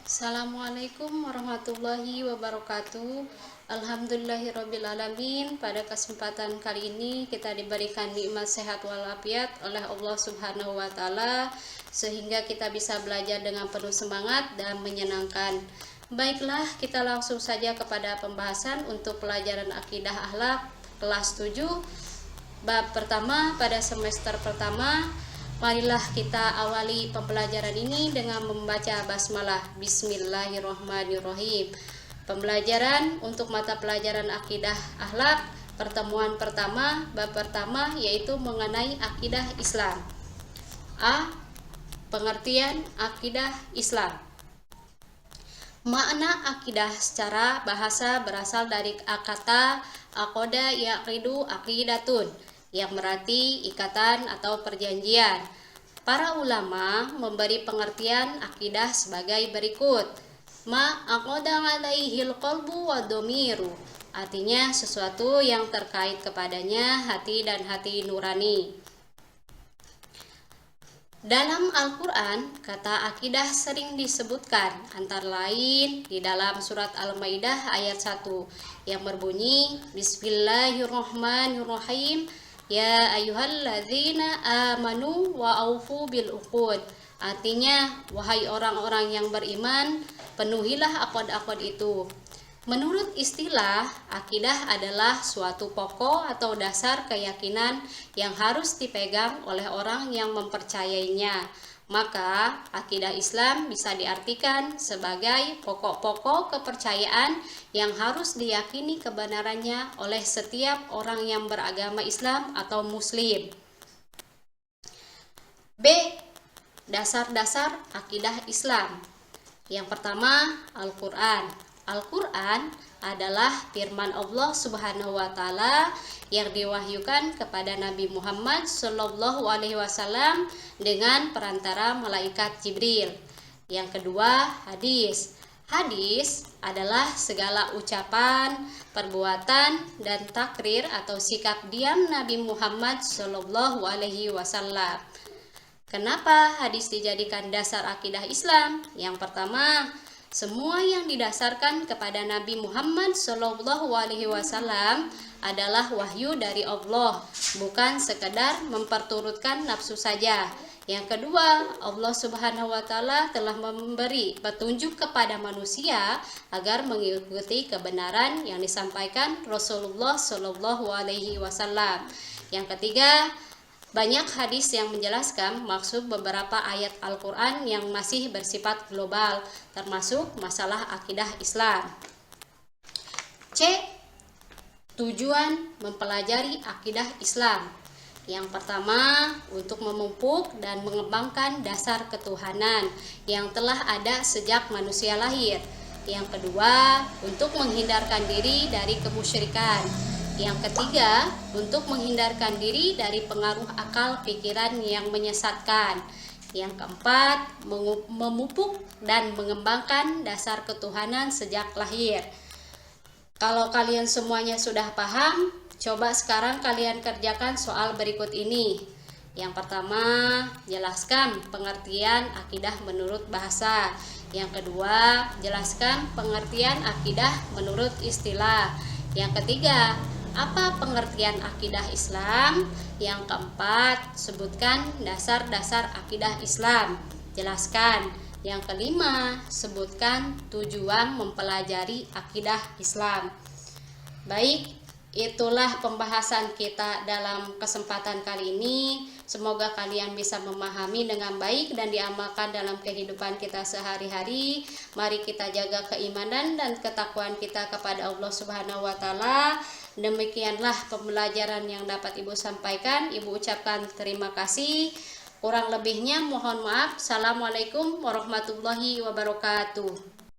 Assalamualaikum warahmatullahi wabarakatuh. Alhamdulillahirrabbilalamin. Pada kesempatan kali ini kita diberikan nikmat sehat walafiat oleh Allah Subhanahu wa Ta'ala, sehingga kita bisa belajar dengan penuh semangat dan menyenangkan. Baiklah, kita langsung saja kepada pembahasan untuk pelajaran akidah akhlak kelas 7 bab pertama pada semester pertama. Marilah kita awali pembelajaran ini dengan membaca basmalah. Bismillahirrahmanirrahim. Pembelajaran untuk mata pelajaran akidah akhlak pertemuan pertama, bab pertama, yaitu mengenai akidah Islam. A. Pengertian akidah Islam. Makna akidah secara bahasa berasal dari kata aqoda yaqidu aqidatun, yang berarti ikatan atau perjanjian. Para ulama memberi pengertian akidah sebagai berikut. Ma aqoda alaihil qalbu wa domiru, artinya sesuatu yang terkait kepadanya hati dan hati nurani. Dalam Al-Quran, kata akidah sering disebutkan, antara lain di dalam surat Al-Maidah ayat 1 yang berbunyi Bismillahirrahmanirrahim, Ya ayyuhalladzina amanu wa aufu bil uqud. Artinya, wahai orang-orang yang beriman, penuhilah akad-akad itu. Menurut istilah, akidah adalah suatu pokok atau dasar keyakinan yang harus dipegang oleh orang yang mempercayainya. Maka, akidah Islam bisa diartikan sebagai pokok-pokok kepercayaan yang harus diyakini kebenarannya oleh setiap orang yang beragama Islam atau Muslim. B. Dasar-dasar akidah Islam. Yang pertama, Al-Quran. Al-Quran adalah firman Allah Subhanahu wa Ta'ala yang diwahyukan kepada Nabi Muhammad Shallallahu Alaihi Wasallam dengan perantara malaikat Jibril. Yang kedua, hadis. Hadis adalah segala ucapan, perbuatan, dan takrir atau sikap diam Nabi Muhammad Shallallahu Alaihi Wasallam. Kenapa hadis dijadikan dasar akidah Islam? Yang pertama, semua yang didasarkan kepada Nabi Muhammad SAW adalah wahyu dari Allah, bukan sekedar memperturutkan nafsu saja. Yang kedua, Allah Subhanahu wa Ta'ala telah memberi petunjuk kepada manusia agar mengikuti kebenaran yang disampaikan Rasulullah SAW. Yang ketiga, banyak hadis yang menjelaskan maksud beberapa ayat Al-Quran yang masih bersifat global, termasuk masalah akidah Islam. C. Tujuan mempelajari akidah Islam. Yang pertama, untuk memupuk dan mengembangkan dasar ketuhanan yang telah ada sejak manusia lahir. Yang kedua, untuk menghindarkan diri dari kemusyrikan. Yang ketiga, untuk menghindarkan diri dari pengaruh akal pikiran yang menyesatkan. Yang keempat, memupuk dan mengembangkan dasar ketuhanan sejak lahir. Kalau kalian semuanya sudah paham, coba sekarang kalian kerjakan soal berikut ini. Yang pertama, jelaskan pengertian akidah menurut bahasa. Yang kedua, jelaskan pengertian akidah menurut istilah. Yang ketiga, apa pengertian akidah Islam? Yang keempat, sebutkan dasar-dasar akidah Islam. Jelaskan. Yang kelima, sebutkan tujuan mempelajari akidah Islam. Baik, itulah pembahasan kita dalam kesempatan kali ini. Semoga kalian bisa memahami dengan baik dan diamalkan dalam kehidupan kita sehari-hari. Mari kita jaga keimanan dan ketakwaan kita kepada Allah Subhanahu wa Ta'ala. Demikianlah pembelajaran yang dapat Ibu sampaikan. Ibu ucapkan terima kasih. Kurang lebihnya mohon maaf. Assalamualaikum warahmatullahi wabarakatuh.